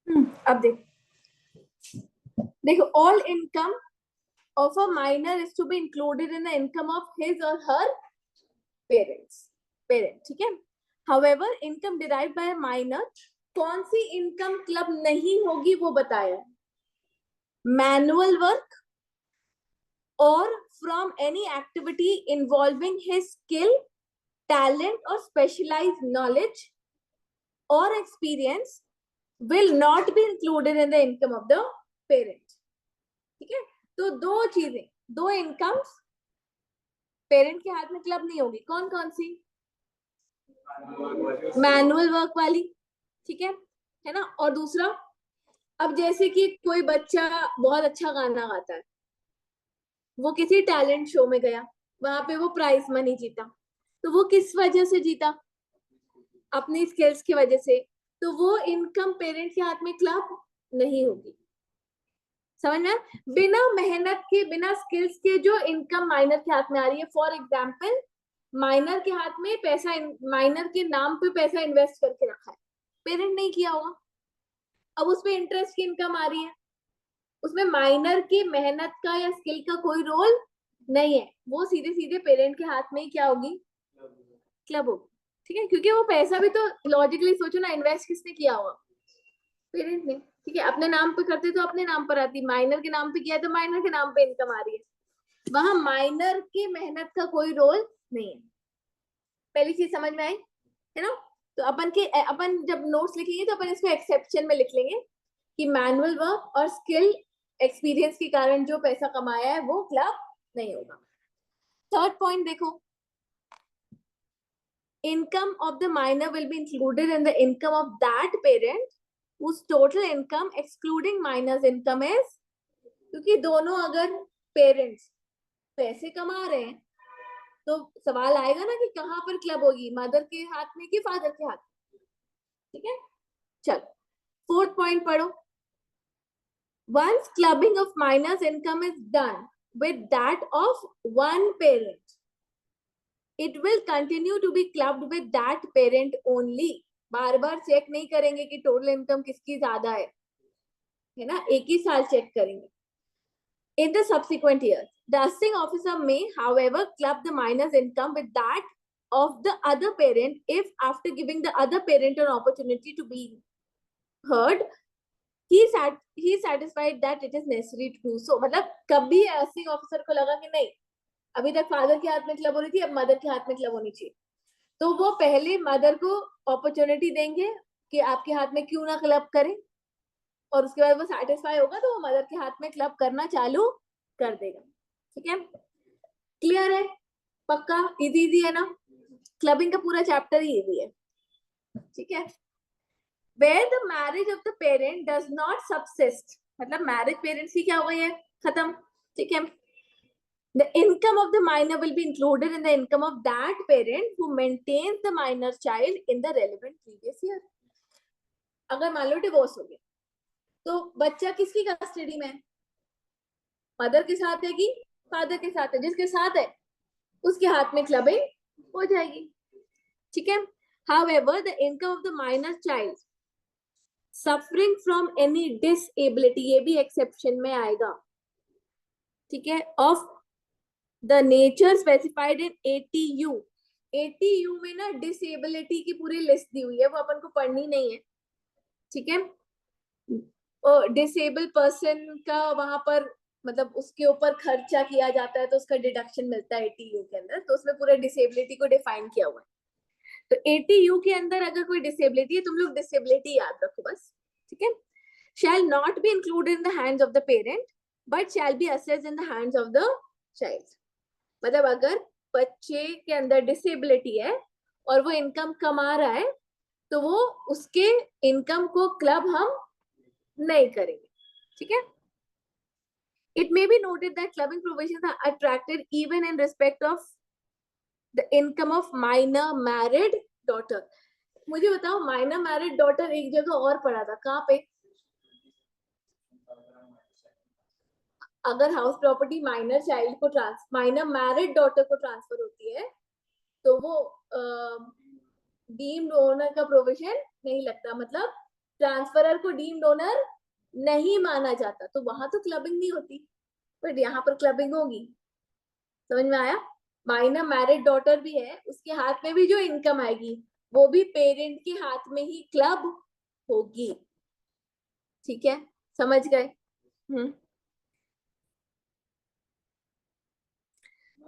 अब देखो all income of a minor is to be included in the income of his or her parent, ठीक है। However, income derived by a minor, कौन सी income club नहीं होगी वो बताया, मैनुअल वर्क और from any activity involving his skill, talent और specialised knowledge और experience will not be included in the income of the parent, ठीक है। तो दो चीजें, दो इनकम्स पेरेंट के हाथ में क्लब नहीं होगी, कौन कौन सी, मैनुअल वर्क वाली, ठीक है ना। और दूसरा, अब जैसे कि कोई बच्चा बहुत अच्छा गाना गाता है, वो किसी टैलेंट शो में गया, वहां पे वो प्राइज मनी जीता, तो वो किस वजह से जीता, अपनी स्किल्स की वजह से, तो वो इनकम पेरेंट के हाथ में क्लब नहीं होगी, समझ में। बिना मेहनत के, बिना स्किल्स के जो इनकम माइनर के हाथ में आ रही है, फॉर एग्जाम्पल माइनर के हाथ में पैसा, माइनर के नाम पे पैसा इन्वेस्ट करके रखा है, पेरेंट नहीं किया होगा, अब उसमें इंटरेस्ट की इनकम आ रही है, उसमें माइनर की मेहनत का या स्किल का कोई रोल नहीं है, वो सीधे सीधे पेरेंट के हाथ में ही क्या होगी, क्लब होगी, ठीक है। क्योंकि वो पैसा भी तो लॉजिकली सोचो ना, इन्वेस्ट किसने किया होगा, पेरेंट ने, ठीक है। अपने नाम पे करते तो अपने नाम पर आती, माइनर के नाम पे किया तो माइनर के नाम पे इनकम आ रही है, वहां माइनर की मेहनत का कोई रोल नहीं है। पहली चीज समझ में आई है ना। तो अपन जब नोट्स लिखेंगे तो अपन इसको एक्सेप्शन में लिख लेंगे कि मैनुअल वर्क और स्किल एक्सपीरियंस के कारण जो पैसा कमाया है वो क्लब नहीं होगा। थर्ड पॉइंट देखो, income of the minor will be included in the income of that parent whose total income excluding minor's income is, क्योंकि दोनों अगर पेरेंट्स पैसे कमा रहे हैं तो सवाल आएगा ना कि कहां पर क्लब होगी, मदर के हाथ में कि फादर के हाथ में, ठीक है। चलो फोर्थ पॉइंट पढ़ो, once clubbing of minor's income is done with that of one parent, it will continue to be clubbed with that parent only। बार बार चेक नहीं करेंगे कि टोटल इनकम किसकी ज्यादा है ना, एक ही साल चेक करेंगे। In the subsequent years, the assessing officer may, however, club the minor's income with that of the other parent if, after giving the other parent an opportunity to be heard, he satisfied that it is necessary to do so। मतलब कभी assessing officer को लगा कि नहीं, अभी तक father के हाथ में क्लब होनी थी, अब मदर के हाथ में क्लब होनी चाहिए, तो वो पहले मदर को अपॉर्चुनिटी देंगे कि आपके हाथ में क्यों ना क्लब करें, और उसके बाद वो सेटिस्फाई होगा तो वो मदर के हाथ में क्लब करना चालू कर देगा, ठीक है। क्लियर है, पक्का, इजी है ना, क्लबिंग का पूरा चैप्टर ही इजी है, ठीक है। Where the marriage of the parent does not subsist, मतलब मैरिज पेरेंट्स की क्या हो गई है, खत्म, ठीक है। The income of the minor will be included in the income of that parent who maintains the minor child in the relevant previous year। अगर मान लो डिवोर्स हो गया तो बच्चा किसकी कस्टडी में है, मदर के साथ है कि फादर के साथ है, जिसके साथ है उसके हाथ में क्लबिंग हो जाएगी, ठीक है। However, the income of the minor child suffering from any disability, ये भी एक्सेप्शन में आएगा, ठीक है, of the nature specified in ATU। ATU में ना डिसेबिलिटी की पूरी लिस्ट दी हुई है, वो अपन को पढ़नी नहीं है, ठीक है। डिसेबल पर्सन का वहां पर मतलब उसके ऊपर खर्चा किया जाता है तो उसका डिडक्शन मिलता है एटीयू के अंदर, तो उसमें पूरे डिसेबिलिटी को डिफाइन किया हुआ है। तो एटीयू के अंदर अगर कोई डिसेबिलिटी है, तुम लोग डिसेबिलिटी याद रखो बस, ठीक है। Shall not be included in the hands of the parent but shall be assessed in the hands of the child. मतलब अगर बच्चे के अंदर डिसेबिलिटी है और वो इनकम कमा रहा है तो वो उसके इनकम को क्लब हम नहीं करेंगे, ठीक है। It may be noted that clubbing provisions are attracted even in respect of the income of minor married daughter। मुझे बताओ, माइनर मैरिड डॉटर एक जगह और पढ़ा था, कहाँ पे, अगर हाउस प्रॉपर्टी माइनर चाइल्ड को माइनर मैरिड डॉटर को ट्रांसफर होती है तो वो डीम्ड ओनर का प्रोविजन नहीं लगता, मतलब ट्रांसफरर को डीम्ड ओनर नहीं माना जाता, तो वहां तो क्लबिंग नहीं होती, बट यहाँ पर क्लबिंग होगी। समझ में आया? माइनर मैरिड डॉटर भी है, उसके हाथ में भी जो इनकम आएगी वो भी पेरेंट के हाथ में ही क्लब होगी। ठीक है, समझ गए?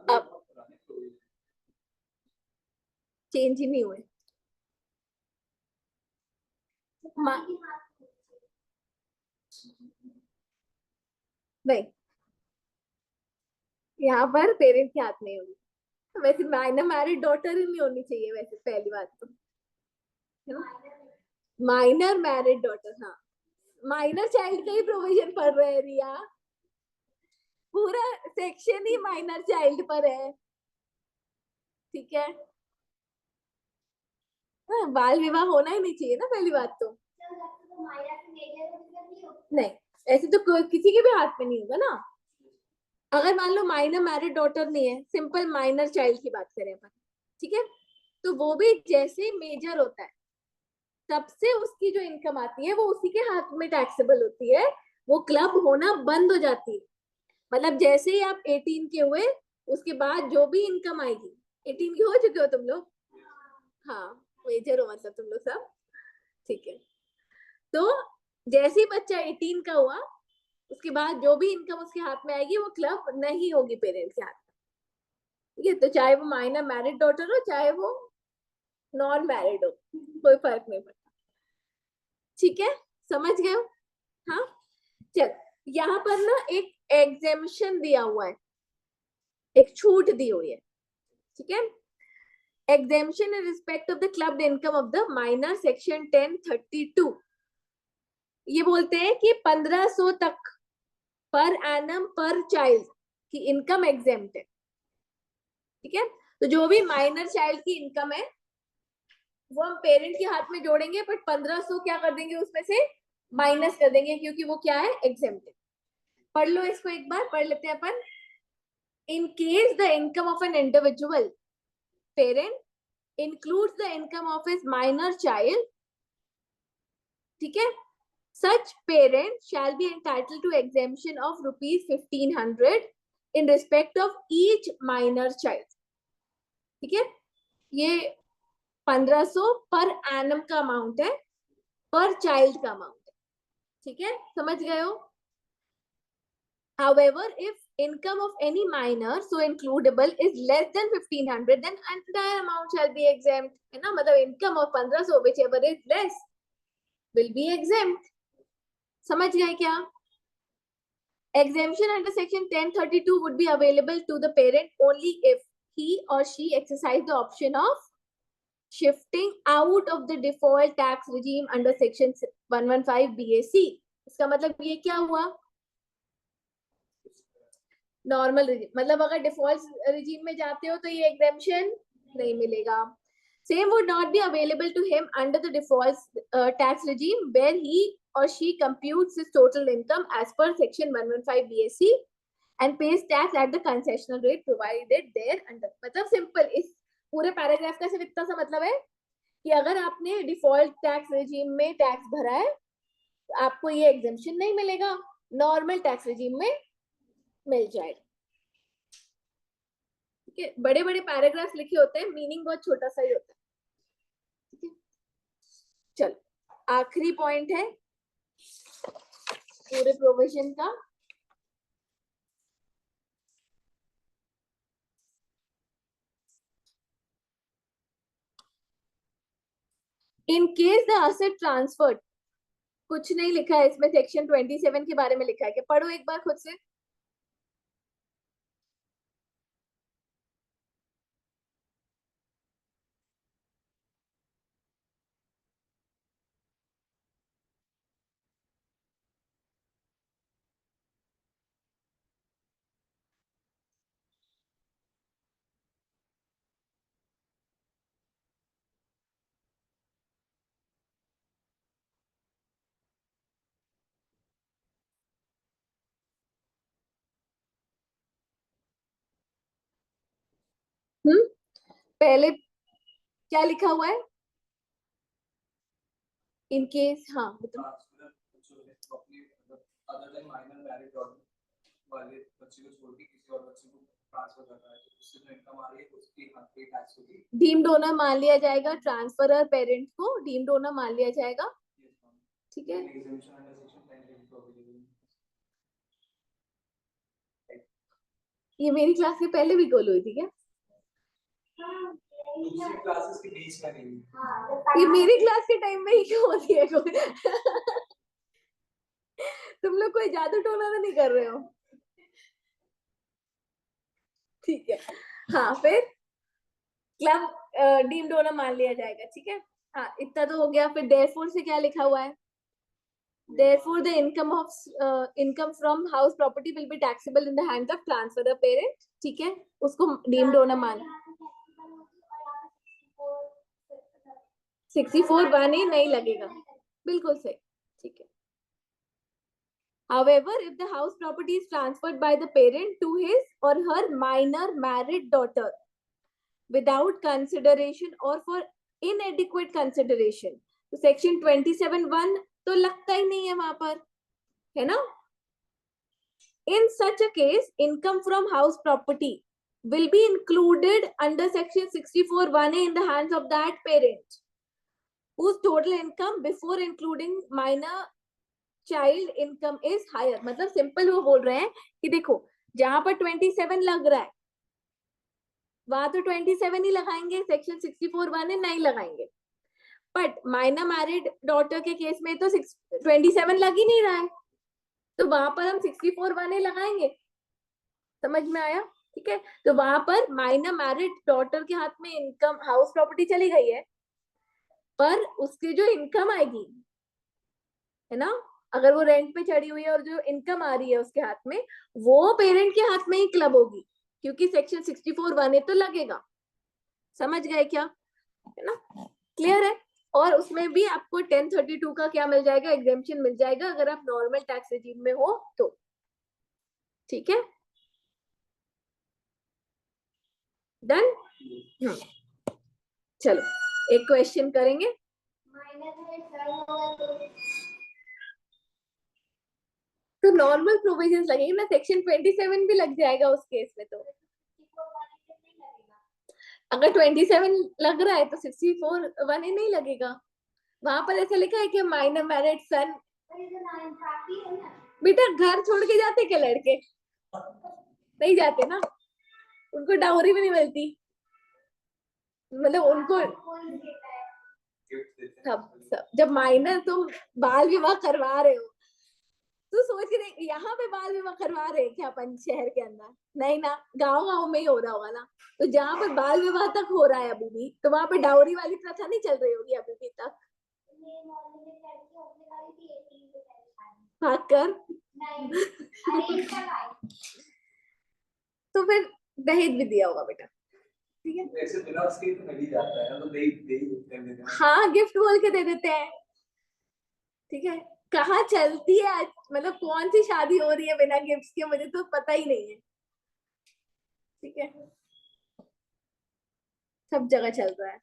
अब चेंज ही नहीं हुए। नहीं, यहाँ पर पेरेंट के हाथ में होगी। वैसे माइनर मैरिड डॉटर ही नहीं होनी चाहिए वैसे, पहली बात तो, है ना? माइनर मैरिड डॉटर, हाँ। माइनर चाइल्ड का ही प्रोविजन पढ़ रहे हैं रिया, पूरा सेक्शन ही माइनर चाइल्ड पर है। ठीक है, हाँ, बाल विवाह होना ही नहीं चाहिए ना, पहली बात तो। नहीं, ऐसे तो किसी के भी हाथ में नहीं होगा ना। अगर मान लो माइनर मैरिड डॉटर नहीं है, सिंपल माइनर चाइल्ड की बात करें अपन, ठीक है, तो वो भी जैसे मेजर होता है तब से उसकी जो इनकम आती है वो उसी के हाथ में टैक्सेबल होती है, वो क्लब होना बंद हो जाती है। मतलब जैसे ही आप 18 के हुए, उसके बाद जो भी इनकम आएगी, 18 के हो चुके हो तुम लोग? हाँ, मेजर हो मतलब तुम लोग सब। ठीक है, तो जैसे ही बच्चा 18 का हुआ, उसके बाद जो भी इनकम उसके हाथ में आएगी वो क्लब नहीं होगी पेरेंट्स के हाथ में। ठीक है, तो चाहे वो माइनर मैरिड डॉटर हो चाहे वो नॉन मैरिड हो, कोई फर्क नहीं पड़ता। ठीक है, समझ गए हो? हाँ, चल, यहाँ पर ना एक एग्जेम्पशन दिया हुआ है, एक छूट दी हुई है। ठीक है, exemption in respect of the club income of the minor section 1032। ये बोलते हैं कि 1500 तक पर एनम पर चाइल्ड की इनकम एग्जेम्प्ट है। ठीक है, तो जो भी माइनर चाइल्ड की इनकम है वो हम पेरेंट के हाथ में जोड़ेंगे, बट 1500 क्या कर देंगे उसमें से माइनस कर देंगे, क्योंकि वो क्या है, एग्जेम्प्ट। पढ़ लो इसको, एक बार पढ़ लेते हैं अपन। In case the income of an individual parent includes the income of his minor child, ठीक है, such parent shall be entitled to exemption of rupees 1500 in respect of each minor child। ठीक है, ये 1500 पर एनम का amount है, पर child का amount है। ठीक है, समझ गए हो? However, if income of any minor so includable is less than 1500, then entire amount shall be exempt, है ना? मतलब income of 1500 whichever is less will be exempt। समझ गए क्या? Exemption under section 1032 would be available to the parent only if he or she exercise the option of shifting out of the default tax regime under section 115 BAC। इसका मतलब ये क्या हुआ? Normal regime, मतलब अगर डिफॉल्ट रिजीम में जाते हो तो ये एग्जेम्पशन नहीं मिलेगा। Same would not be available to him under the default tax regime where he or she computes his total income as per section 115 BAC and pays tax at the concessional rate provided there under। मतलब simple, इस पूरे paragraph का सिर्फ इतना सा मतलब है कि अगर आपने डिफॉल्ट टैक्स रेजिम में टैक्स भरा है तो आपको ये एग्जेम्पशन नहीं मिलेगा, नॉर्मल टैक्स रेजिम में मिल जाएगा। ठीक है, बड़े बड़े पैराग्राफ लिखे होते हैं, मीनिंग बहुत छोटा सा ही होता है। ठीक है, चलो आखिरी पॉइंट है पूरे प्रोविजन का। इन केस द असेट ट्रांसफर, कुछ नहीं लिखा है इसमें, सेक्शन 27 के बारे में लिखा है, कि पढ़ो एक बार खुद से। पहले क्या लिखा हुआ है? इन केस, हाँ मतलब अदर देन माइनर मैरिड वाले बच्चे को छोड़ के किसी और बच्चे को ट्रांसफर कर रहा है, तो उससे जो इनकम आ रही है उसकी हाथ पे टैक्स होगी। डीम्ड डोनर मान लिया जाएगा, ट्रांसफरर पेरेंट को डीम्ड डोनर मान लिया जाएगा, ठीक है। ये मेरी क्लास के पहले भी कॉल हुई थी क्या? दूसरी क्लासेस के बीच में नहीं, ये मेरी क्लास के टाइम में ही क्यों होती है कोई? तुम लोग कोई जादू टोना तो नहीं कर रहे हो? ठीक है, हाँ फिर क्लब डीम्ड डोनर मान लिया जाएगा, ठीक है। हाँ इतना तो हो गया। फिर देयरफॉर से क्या लिखा हुआ है? Therefore, the income from house property will be taxable in the hands of transferor parent. ठीक है, उसको डीम्ड डोनर मान। 64(1)(a) नहीं लगेगा, बिल्कुल सही, ठीक है। However, if the house property is transferred by the parent to his or her minor married daughter without consideration or for inadequate consideration, तो सेक्शन 27(1) तो लगता ही नहीं है वहां पर, है ना। In such a case, income from house property will be included under section 64(1)(a) in the hands of that parent whose total income before including minor child income is higher। मतलब simple वो बोल रहे हैं कि देखो जहां पर 27 लग रहा है वहां तो 27 ही लगाएंगे, सेक्शन 64(1)(a) नहीं लगाएंगे। बट माइनर मैरिड डॉटर के केस में तो 27 लग ही नहीं रहा है, तो वहां पर हम 64(1)(a) लगाएंगे। समझ में आया? ठीक है, तो वहां पर माइनर मैरिड डॉटर के हाथ में इनकम हाउस प्रॉपर्टी चली गई है, पर उसकी जो इनकम आएगी, है ना, अगर वो रेंट पे चढ़ी हुई है और जो इनकम आ रही है उसके हाथ में, वो पेरेंट के हाथ में ही क्लब होगी, क्योंकि सेक्शन 64(1)(a) तो लगेगा। समझ गए क्या? है ना, क्लियर है। और उसमें भी आपको 1032 का क्या मिल जाएगा? एग्जेम्पशन मिल जाएगा, अगर आप नॉर्मल टैक्स रेजिम में हो तो। ठीक है, डन। चलो एक क्वेश्चन करेंगे। तो नॉर्मल प्रोविजन लगेगी ना, सेक्शन 27 भी लग जाएगा उस केस में। तो अगर 27 लग रहा है तो 64(1)(a) नहीं लगेगा। वहां पर ऐसा लिखा है कि माइनर मैरिड सन। बेटा घर छोड़ के जाते क्या लड़के? नहीं जाते ना, उनको डाउरी भी नहीं मिलती, मतलब उनको सब जब माइनर तुम बाल विवाह करवा रहे हो तो सोच के देख, यहाँ पे बाल विवाह करवा रहे हैं क्या अपन शहर के अंदर? नहीं ना, गांव गांव में ही हो रहा होगा ना। तो जहाँ पर बाल विवाह तक हो रहा है अभी भी, तो वहां पे डाउरी वाली प्रथा नहीं चल रही होगी अभी भी तक। भाग कर तो फिर दहेज भी दिया होगा बेटा, ठीक है। वैसे बिना उसके तो मिल ही जाता है ना, तो दे ही देते हैं। हाँ गिफ्ट बोल के दे देते हैं, ठीक है। कहाँ चलती है मतलब कौन सी शादी हो रही है बिना गिफ्ट के, मुझे तो पता ही नहीं है, ठीक है। सब जगह चल रहा है।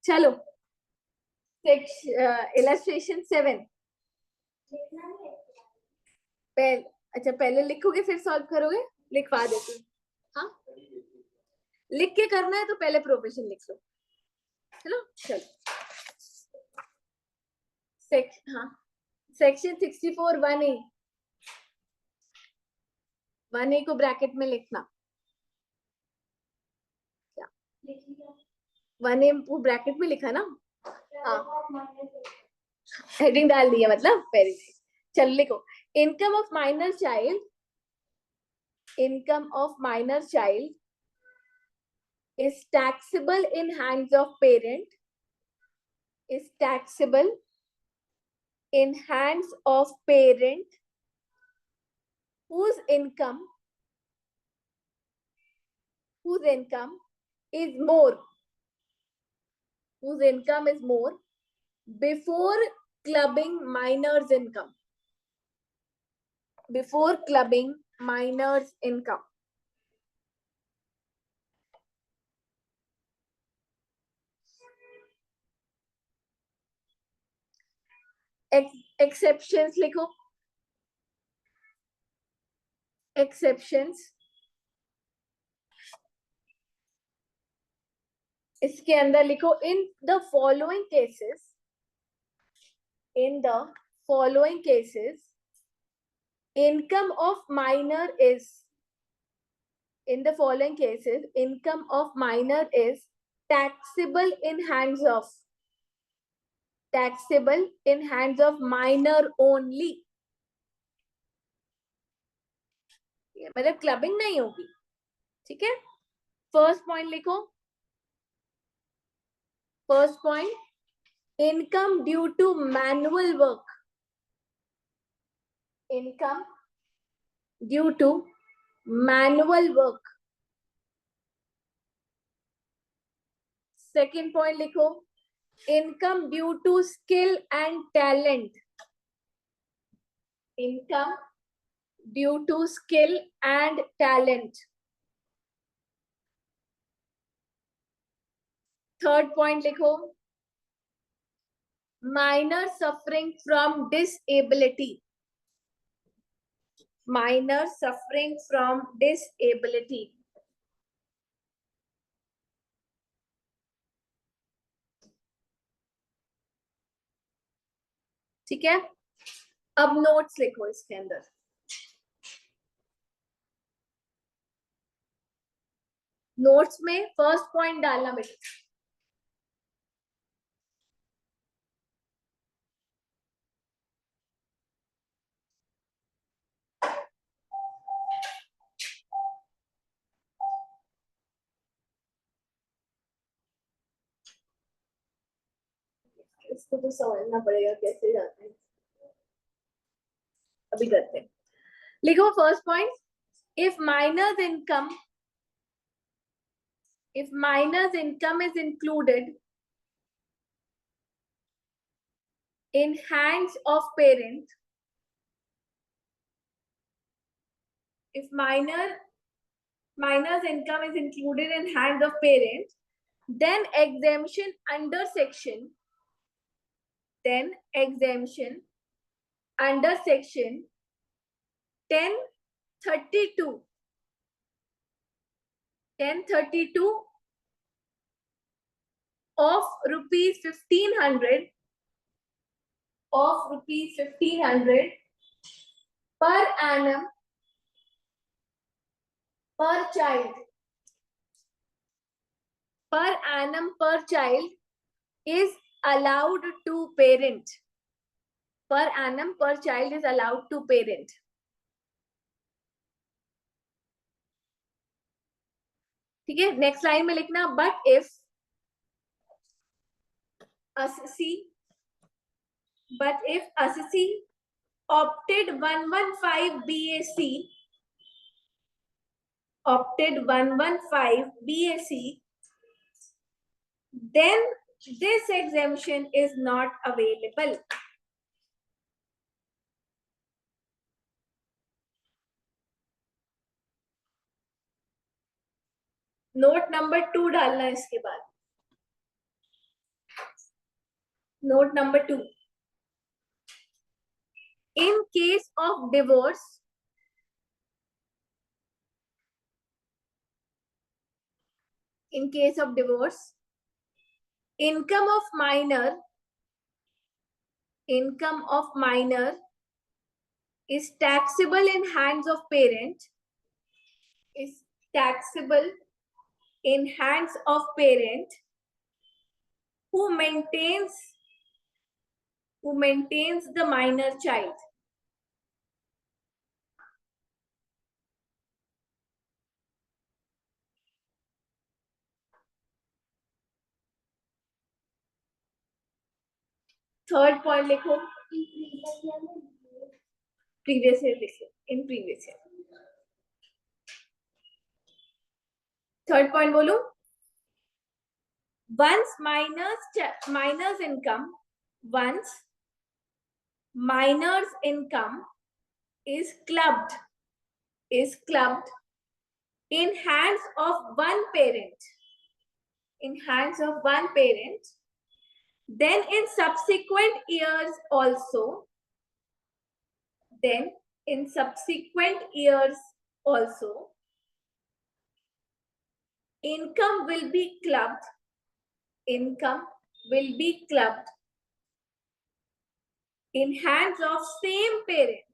चलो इलस्ट्रेशन 7 पहले, अच्छा पहले लिखोगे फिर सॉल्व करोगे? लिखवा देती हूँ, हाँ लिख के करना है तो पहले प्रोफेशन लिख लो, चलो। हाँ सेक्शन 64(1)(a) 1(a) को ब्रैकेट में लिखना, 1(a) को ब्रैकेट में लिखा ना, हाँ हेडिंग डाल दिया मतलब वेरी नाइस। चल लिखो, income of minor child, income of minor child is taxable in hands of parent, is taxable in hands of parent whose income is more, whose income is more before clubbing minor's income, before clubbing minor's income। Exceptions लिखो, exceptions. इसके अंदर लिखो in the following cases, in the following cases income of minor is, in the following cases income of minor is taxable in hands of, taxable in hands of minor only, मतलब clubbing नहीं होगी, ठीक है। First point लिखो, first point income due to manual work, income due to manual work. Second point लिखो income due to skill and talent, income due to skill and talent. Third point लिखो minor suffering from disability, minor suffering from disability। ठीक है, अब notes लिखो इसके अंदर। Notes में first point डालना बेटा, इसको तो समझना पड़ेगा कैसे जाते हैं, अभी करते हैं। लिखो first point, if minor's income, if minor's income is included in hands of parent, if minor's income is included in hands of parent, then exemption under section, then exemption under section 1032, 1032 of rupees 1500, of rupees 1500 per annum per child, per annum per child is allowed to parent, per annum per child is allowed to parent। ठीक है, next line में लिखना but if assessee, but if assessee opted 115 BAC, opted 115 BAC, then this exemption is not available। Note number 2 डालना है इसके बाद, note number 2, in case of divorce, in case of divorce, income of minor, income of minor is taxable in hands of parent, is taxable in hands of parent who maintains the minor child। Third point लिखो, previous year लिखो, in previous year. Third point बोलो, once minor's income, once minor's income is clubbed in hands of one parent, in hands of one parent, Then in subsequent years also, income will be clubbed in hands of same parent.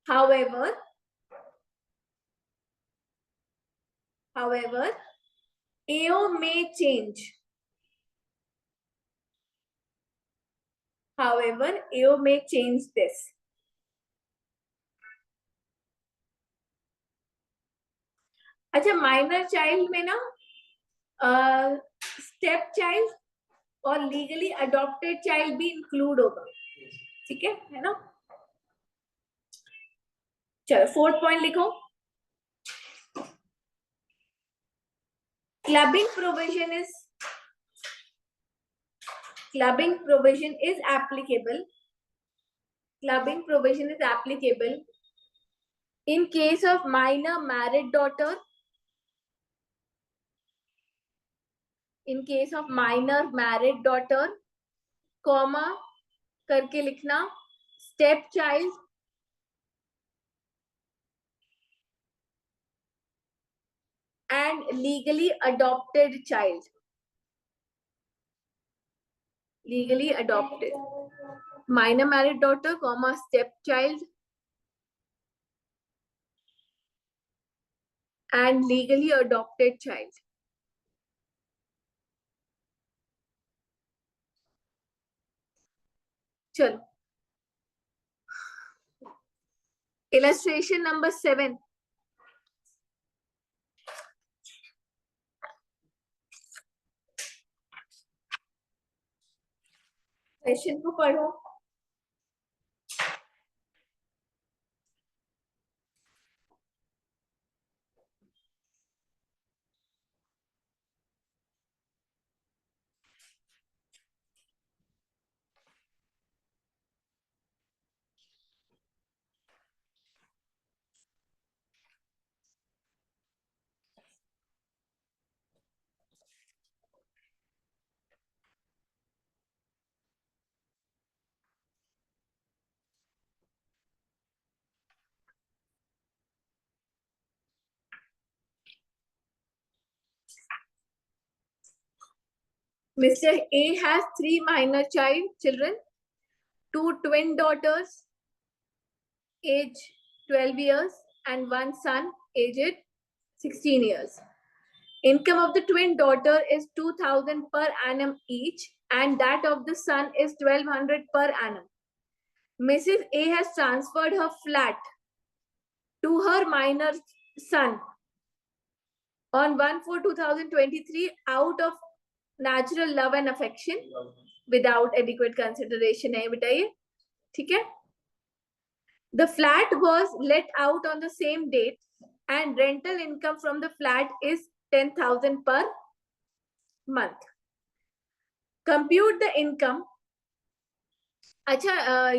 However, AO may change. This. अच्छा, minor child में ना step child और legally adopted child भी include होगा, ठीक है ना? चलो 4th पॉइंट लिखो. Clubbing provision is applicable in case of minor married daughter, comma करके लिखना, step child and legally adopted child. Minor married daughter, comma step child and legally adopted child. चलो, illustration number 7. क्वेश्चन को पढ़ो. Mr. A has 3 minor children, 2 twin daughters, age 12 years, and 1 son, aged 16 years. Income of the twin daughter is 2,000 per annum each, and that of the son is 1,200 per annum. Mrs. A has transferred her flat to her minor son on 1/4/2023 out of natural love and affection without adequate consideration है बेटा ये, ठीक है? The flat was let out on the same date and rental income from the flat is 10,000 per month. Compute the income. अच्छा,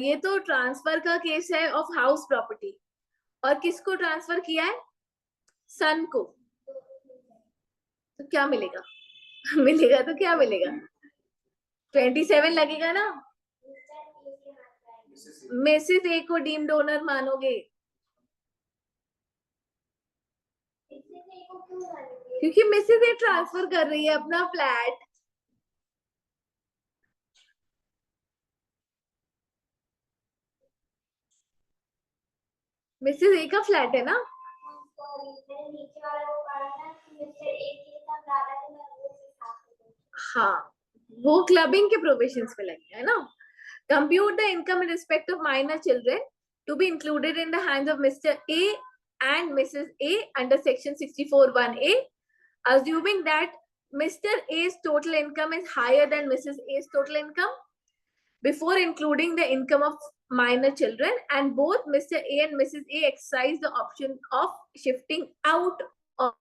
ये तो transfer का case है ऑफ हाउस प्रॉपर्टी, और किसको ट्रांसफर किया है? सन को. तो क्या मिलेगा? मिलेगा तो क्या मिलेगा? 27 लगेगा ना? मिसेस ए को डीम्ड ओनर मानोगे क्योंकि मिसेस ए ट्रांसफर कर रही है अपना फ्लैट. मिसेस ए का फ्लैट है ना? हाँ, वो क्लबिंग के प्रोविजंस में लगे है ना. Compute the income in respect of minor children to be included in the hands of Mr. A and Mrs. A under section 64(1)(a, assuming that Mr. A's total income is higher than Mrs. A's total income before including the income of minor children, and both Mr. A and Mrs. A exercise the option of shifting out of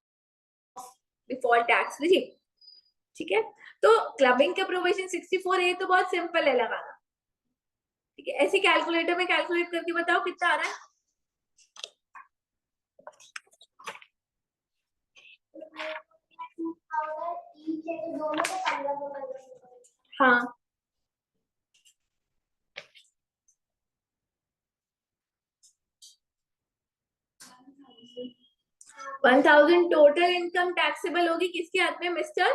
default tax regime. ठीक है? तो clubbing का provision 64(a तो बहुत simple है लगाना. ठीक है, ऐसे कैलकुलेटर में कैलकुलेट करके बताओ कितना आ रहा है. हाँ 1000 टोटल इनकम टैक्सेबल होगी किसके हाथ में, मिस्टर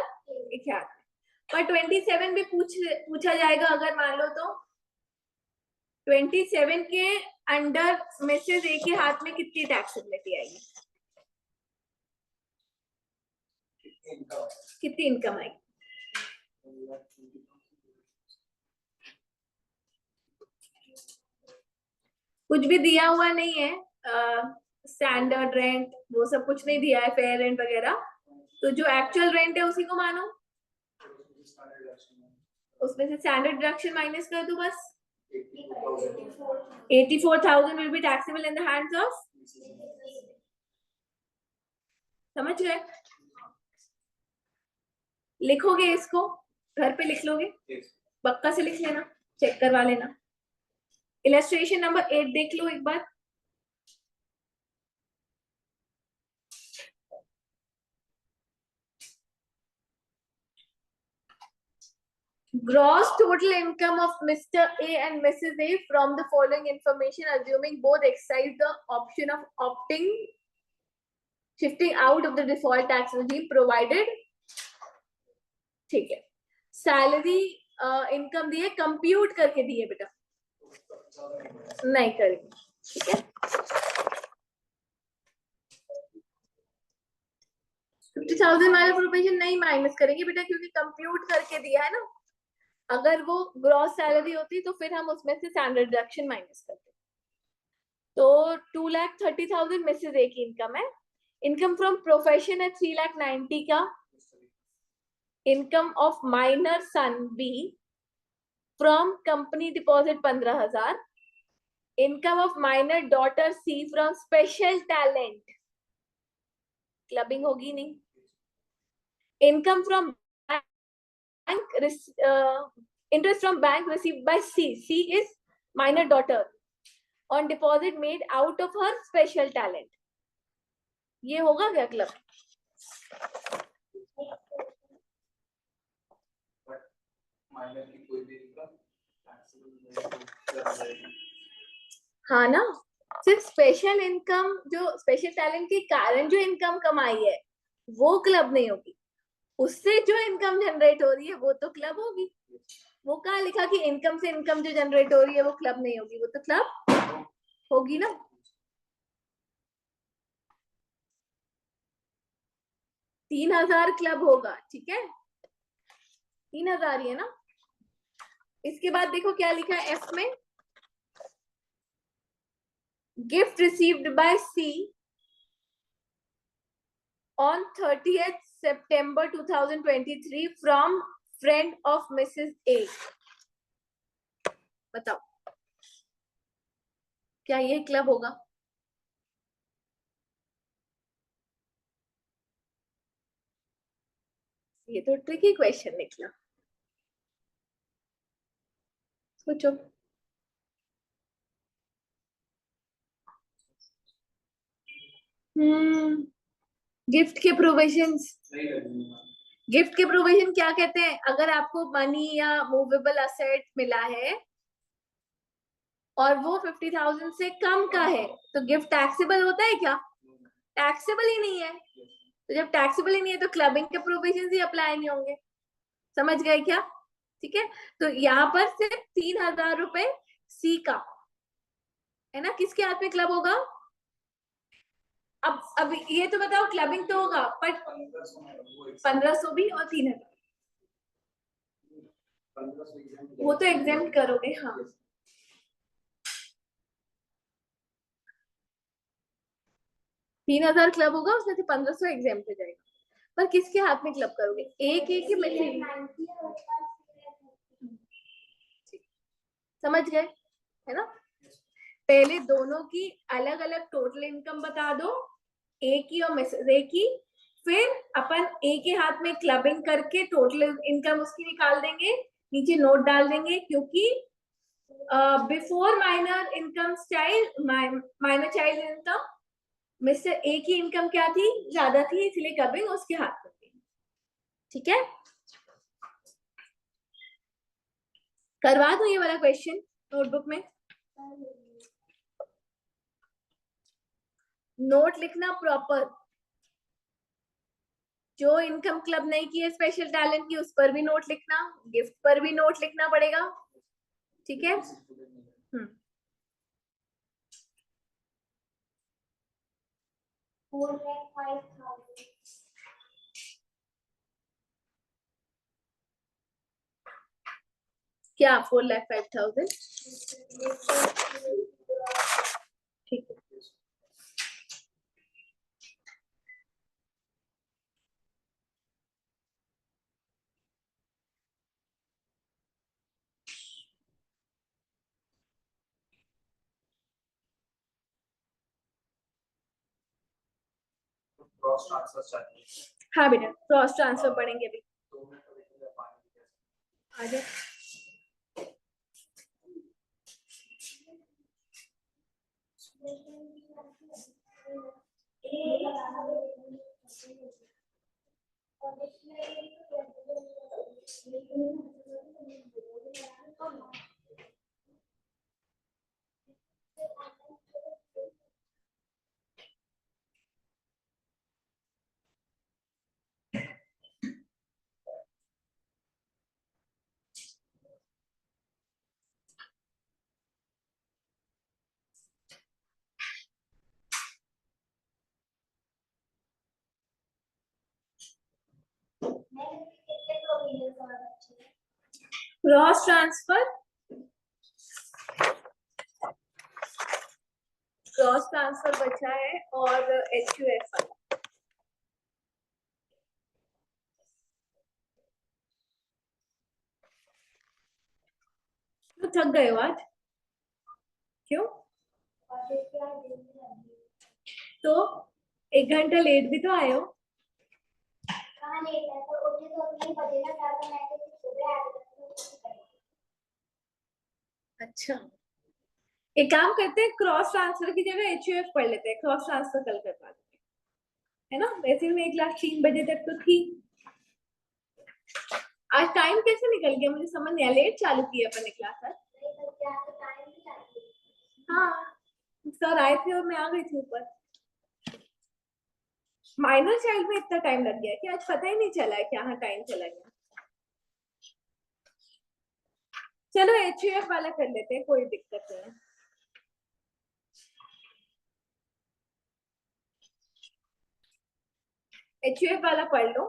ए के हाथ में। पर 27 भी पूछा जाएगा अगर मान लो तो 27 के अंडर मिसेस ए के हाथ में कितनी टैक्सेबिलिटी आएगी, कितनी इनकम आएगी। कुछ भी दिया हुआ नहीं है, स्टैंडर्ड रेंट वो सब कुछ नहीं दिया है, फेयर रेंट वगैरह, तो जो एक्चुअल रेंट है उसी को मानो, उसमें से स्टैंडर्ड डिडक्शन माइनस कर दो बस। 84,000 will be taxable in the hands of, समझ गए। लिखोगे इसको, घर पे लिख लोगे, पक्का से लिख लेना, चेक करवा लेना। इलस्ट्रेशन नंबर 8 देख लो एक बार। Gross total income of Mr. A and Mrs. A from the following information, assuming both exercise the option of shifting out of the default tax regime provided, ठीक है। सैलरी इनकम दिए, compute करके दिए बेटा, नहीं करेंगे, ठीक है। 50,000 वाला प्रोविजन नहीं माइनस करेंगे बेटा, क्योंकि कंप्यूट करके दिया है ना। अगर वो ग्रॉस सैलरी होती तो फिर हम उसमें से स्टैंडर्ड डिडक्शन माइनस करते। तो 2,30,000 मिसेज ए की इनकम है। इनकम फ्रॉम प्रोफेशन है 3,90,000 का। Income of minor son B from company deposit 15,000। Income of minor daughter C from special talent, clubbing होगी नहीं। Income from bank, interest from bank received by C. C is minor daughter on deposit made out of her special talent. ये होगा क्या club? हाँ ना, सिर्फ special income, जो special talent के कारण जो इनकम कमाई है वो क्लब नहीं होगी, उससे जो इनकम जनरेट हो रही है वो तो क्लब होगी। वो कहाँ लिखा कि इनकम से इनकम जो जनरेट हो रही है वो क्लब नहीं होगी, वो तो क्लब होगी ना। तीन 3,000 क्लब होगा, ठीक है, 3,000 ही है ना। इसके बाद देखो क्या लिखा है एफ में, gift received by C on 30th September 2023 from friend of Mrs. A. बताओ क्या ये क्लब होगा? ये तो ट्रिकी क्वेश्चन निकला, सोचो। गिफ्ट के प्रोविजंस, गिफ्ट के प्रोविजन क्या कहते हैं? अगर आपको मनी या मूवेबल असेट मिला है और वो 50,000 से कम का है तो गिफ्ट टैक्सेबल होता है क्या? टैक्सेबल ही नहीं है। तो जब टैक्सेबल ही नहीं है तो क्लबिंग के प्रोविजंस ही अप्लाई नहीं होंगे, समझ गए क्या? ठीक है, तो यहाँ पर सिर्फ 3,000 रुपए सी का है ना, किसके हाथ में क्लब होगा? अब ये तो बताओ, क्लबिंग तो होगा पर 1,500 भी और 3,000 वो तो एग्जाम करोगे। हाँ 3,000 क्लब होगा, उसमें से 1,500 एग्जाम पे जाएगा। पर किसके हाथ में क्लब करोगे? एक एक ही मिलेगी, समझ गए है ना। पहले दोनों की अलग अलग टोटल इनकम बता दो, ए की और मिसेज ए की, फिर अपन ए के हाथ में क्लबिंग करके टोटल इनकम उसकी निकाल देंगे, नीचे नोट डाल देंगे, क्योंकि before minor income child, minor child income mister A की इनकम क्या थी? ज्यादा थी, इसलिए क्लबिंग उसके हाथ में थी, ठीक है। करवा दूं ये वाला क्वेश्चन नोटबुक में? नोट लिखना प्रॉपर। जो इनकम क्लब नहीं की है स्पेशल टैलेंट की, उस पर भी नोट लिखना, गिफ्ट पर भी नोट लिखना पड़ेगा, ठीक है? क्या 4,05,000? ठीक है। क्रॉस ट्रांसफर चाहिए। हाँ बेटा, क्रॉस ट्रांसफर पढ़ेंगे अभी। आगे क्रॉस ट्रांसफर, क्रॉस ट्रांसफर बचा है और HUF। तो थक गए हो आज? क्यों? तो 1 घंटा लेट भी तो आए हो। अच्छा, एक काम करते हैं, क्रॉस ट्रांसफर की जगह HUF पढ़ लेते हैं, क्रॉस ट्रांसफर कल करवा देंगे, है ना? वैसे भी मेरी क्लास 3 बजे तक तो थी। आज टाइम कैसे निकल गया मुझे समझ नहीं आया। लेट चालू की है अपन ने क्लास आज। हाँ, सर आए थे और मैं आ गई थी ऊपर। माइनर चाइल्ड में इतना टाइम लग गया कि आज पता ही नहीं चला है कि यहाँ टाइम चला गया। चलो HUF वाला कर लेते हैं, कोई दिक्कत नहीं है। HUF वाला पढ़ लो।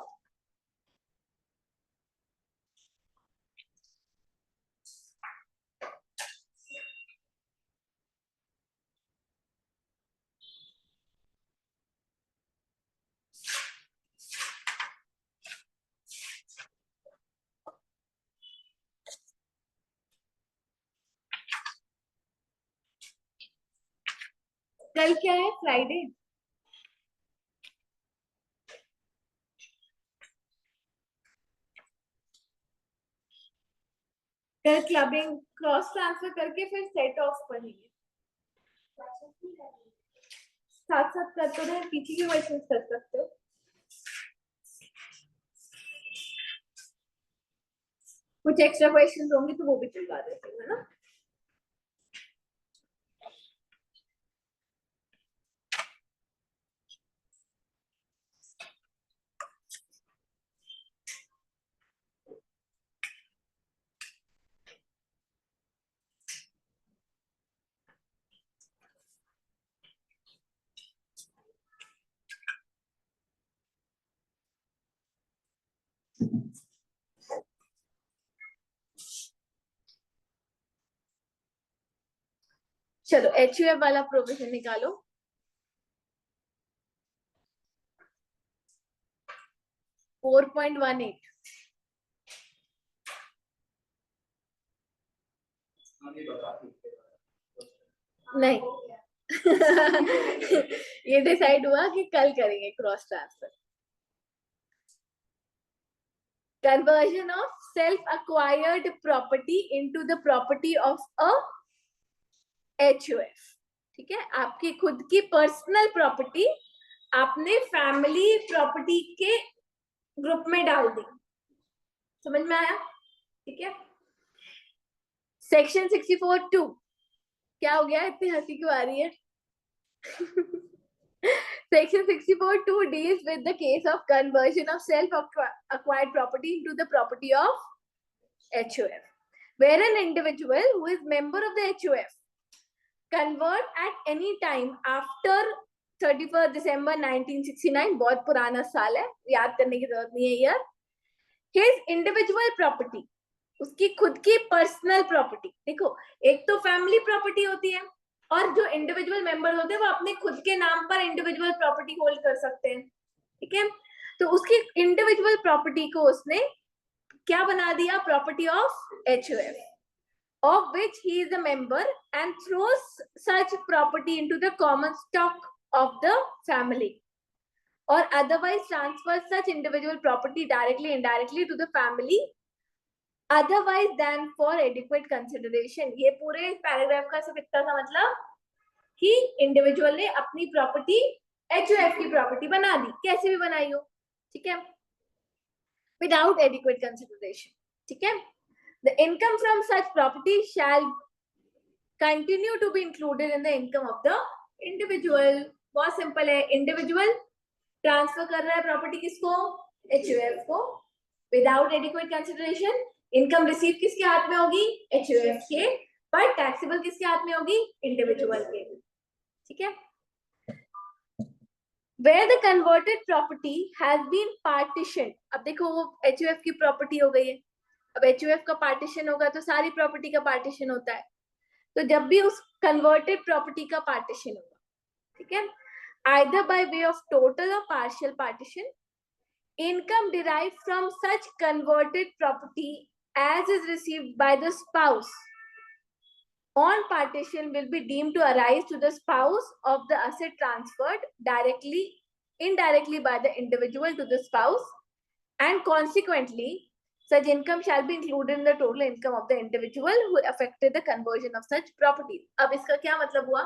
कल क्या है? फ्राइडे। कल क्लबिंग क्रॉस ट्रांसफर करके फिर सेट ऑफ पढ़ेंगे। साथ साथ कर तो रहे, पीछे के क्वेश्चन कर सकते हो। कुछ एक्स्ट्रा क्वेश्चन होंगे तो वो भी दिलवा देते हैं, है ना? चलो HUF वाला प्रोविजन निकालो। $4.18। नहीं ये डिसाइड हुआ कि कल करेंगे cross transfer. Conversion of self-acquired property into the property of a HUF। ठीक है, आपकी खुद की पर्सनल प्रॉपर्टी आपने फैमिली प्रॉपर्टी के ग्रुप में डाल दी। समझ में आया? ठीक है। सेक्शन 64(2) क्या हो गया, इतनी हंसी क्यों आ रही है? Section 64(2) deals with the case of conversion of self-acquired property into the property of HOF, where an individual who is member of the HOF convert at any time after 31st December 1969, बहुत पुराना साल है, याद करने की जरूरत नहीं है यार, his individual property, उसकी खुद की पर्सनल प्रॉपर्टी, देखो एक तो फैमिली प्रॉपर्टी होती है और जो इंडिविजुअल मेंबर्स होते हैं वो अपने खुद के नाम पर इंडिविजुअल प्रॉपर्टी होल्ड कर सकते हैं, ठीक है? तो उसकी इंडिविजुअल प्रॉपर्टी को उसने क्या बना दिया, property of HOF, of which he is a member, and throws such property into the common stock of the family, or otherwise transfers such individual property directly indirectly to the family otherwise than for adequate consideration. ये पूरे paragraph का सिर्फ इतना सा मतलब कि individual ने अपनी प्रॉपर्टी HOF की प्रॉपर्टी बना दी, कैसे भी बनाई हो, ठीक है, विदाउट एडिक्वेट कंसिडरेशन, ठीक है? The income from such property shall continue to be included in the income of the individual. बहुत सिंपल है, इंडिविजुअल ट्रांसफर कर रहा है प्रॉपर्टी किसको, HOF को, without adequate consideration, income receive किसके हाथ में होगी, HOF के, पर टैक्सेबल किसके हाथ में होगी, इंडिविजुअल के, ठीक है? Where the converted property has been partitioned, अब देखो वो HOF की प्रॉपर्टी हो गई है, अब HOF का पार्टीशन होगा तो सारी प्रॉपर्टी का पार्टीशन होता है, तो जब भी उस कन्वर्टेड प्रॉपर्टी का पार्टीशन होगा, ठीक है, either by way of total or partial partition, income derived from such converted property as is received by the spouse on partition will be deemed to arise to the spouse of the asset transferred indirectly by the individual to the spouse, and consequently such income shall be included in the total income of the individual who affected the conversion of such property. अब इसका क्या मतलब हुआ,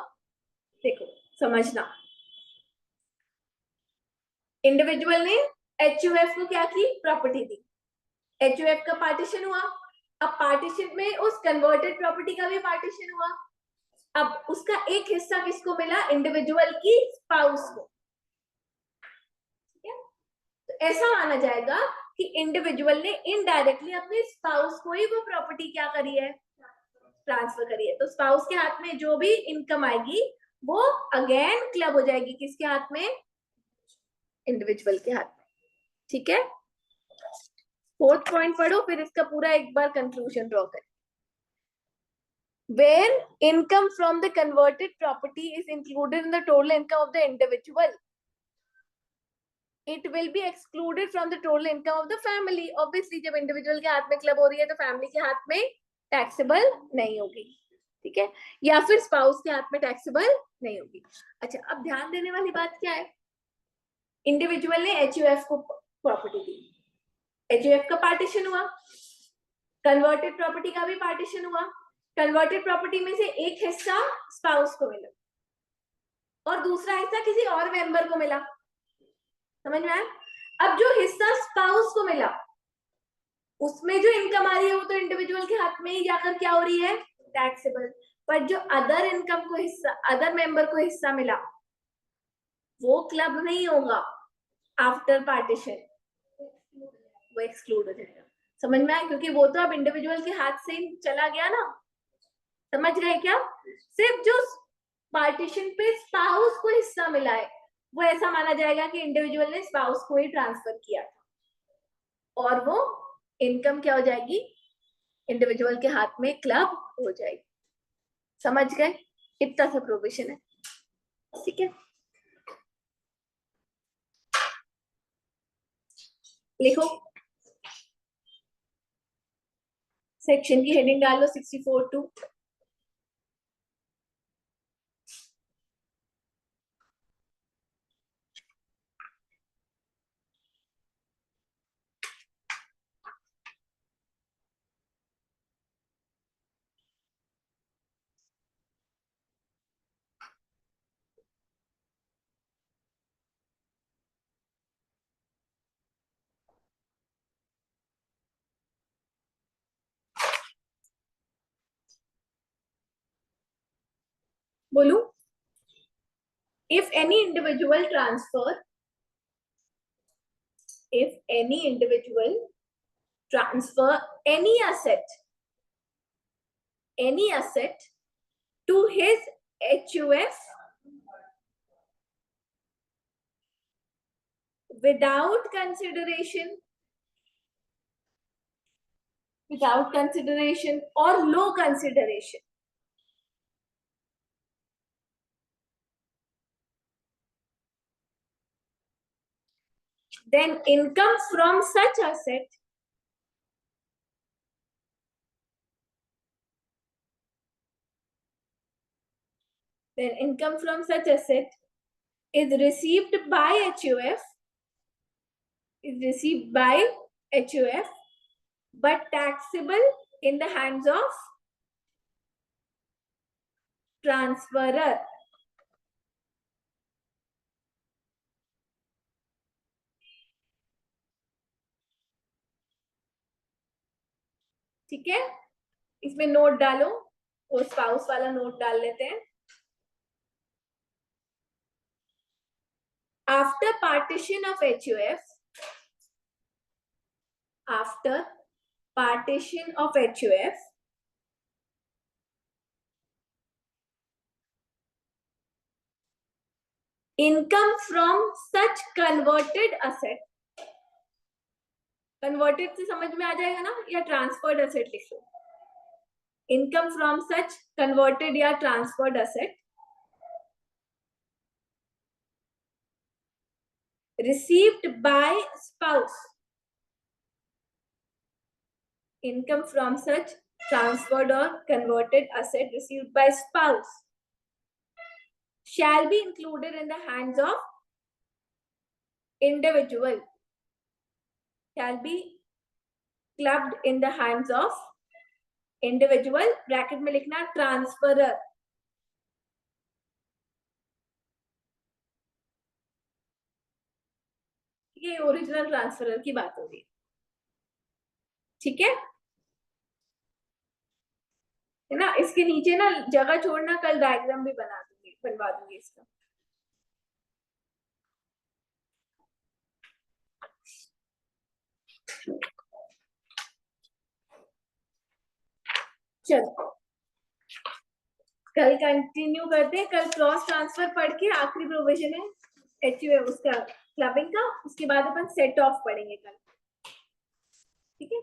देखो समझना, individual ने HOF को क्या की, प्रॉपर्टी दी, HOF का पार्टीशन हुआ, अब पार्टीशन में उस कन्वर्टेड प्रॉपर्टी का भी पार्टीशन हुआ, अब उसका एक हिस्सा किसको मिला, इंडिविजुअल की स्पाउस को, ठीक है? तो ऐसा माना जाएगा कि इंडिविजुअल ने इनडायरेक्टली अपने स्पाउस को ही वो प्रॉपर्टी क्या करी है, ट्रांसफर करी है, तो स्पाउस के हाथ में जो भी इनकम आएगी वो अगेन क्लब हो जाएगी किसके हाथ में, इंडिविजुअल के हाथ में, ठीक है? फोर्थ पॉइंट पढ़ो, फिर इसका पूरा एक बार कंक्लूजन ड्रॉ करें. Where income from the converted property is included in the total income of the individual, it will be excluded from the total income of the family. Obviously जब individual के हाथ में क्लब हो रही है तो family के हाथ में टैक्सेबल नहीं होगी, ठीक है, या फिर स्पाउस के हाथ में टैक्सेबल नहीं होगी. अच्छा, अब ध्यान देने वाली बात क्या है, इंडिविजुअल ने HOF को प्रॉपर्टी दी, HOF का पार्टीशन हुआ, कन्वर्टेड प्रॉपर्टी का भी पार्टीशन हुआ, कन्वर्टेड प्रॉपर्टी में से एक हिस्सा स्पाउस को मिला और दूसरा हिस्सा किसी और मेंबर को मिला, समझ में आया? अब जो हिस्सा स्पाउस को मिला उसमें जो इनकम आ रही है वो तो इंडिविजुअल के हाथ में ही जाकर क्या हो रही है, टैक्सेबल, पर जो अदर इनकम को हिस्सा, अदर मेंबर को हिस्सा मिला वो क्लब नहीं होगा आफ्टर पार्टीशन, वो एक्सक्लूड हो जाएगा, समझ में आया? क्योंकि वो तो अब इंडिविजुअल के हाथ से ही चला गया ना, समझ रहे क्या? सिर्फ जो पार्टीशन पे स्पाउस को हिस्सा मिला है वो ऐसा माना जाएगा कि इंडिविजुअल ने स्पाउस को ही ट्रांसफर किया था और वो इनकम क्या हो जाएगी, इंडिविजुअल के हाथ में क्लब हो जाएगी, समझ गए? इतना सा प्रोविजन है, ठीक है? लिखो, सेक्शन की हेडिंग डालो 64(2). बोलू, if any individual transfer any asset to his HUF without consideration or low consideration, then income from such asset is received by HUF but taxable in the hands of transferor. ठीक है, इसमें note डालो, वो spouse वाला note डाल लेते हैं. After partition of HUF, income from such converted asset, converted से समझ में आ जाएगा ना, या ट्रांसफर्ड एसेट लिख लो. इनकम फ्रॉम सच कन्वर्टेड या transferred asset received by spouse. Income from such transferred or converted asset received by spouse shall be included in the hands of individual, shall be clubbed in the hands of individual. Bracket में लिखना transferor. ये original transferor की बात हो रही है. ठीक है ना. इसके नीचे ना जगह छोड़ना, कल डायग्राम भी बनवा दूंगी इसका. चलो कल कंटिन्यू करते हैं. कल क्रॉस ट्रांसफर पढ़ के आखिरी प्रोविजन है HUF उसका क्लबिंग का, उसके बाद अपन सेट ऑफ पढ़ेंगे कल. ठीक है.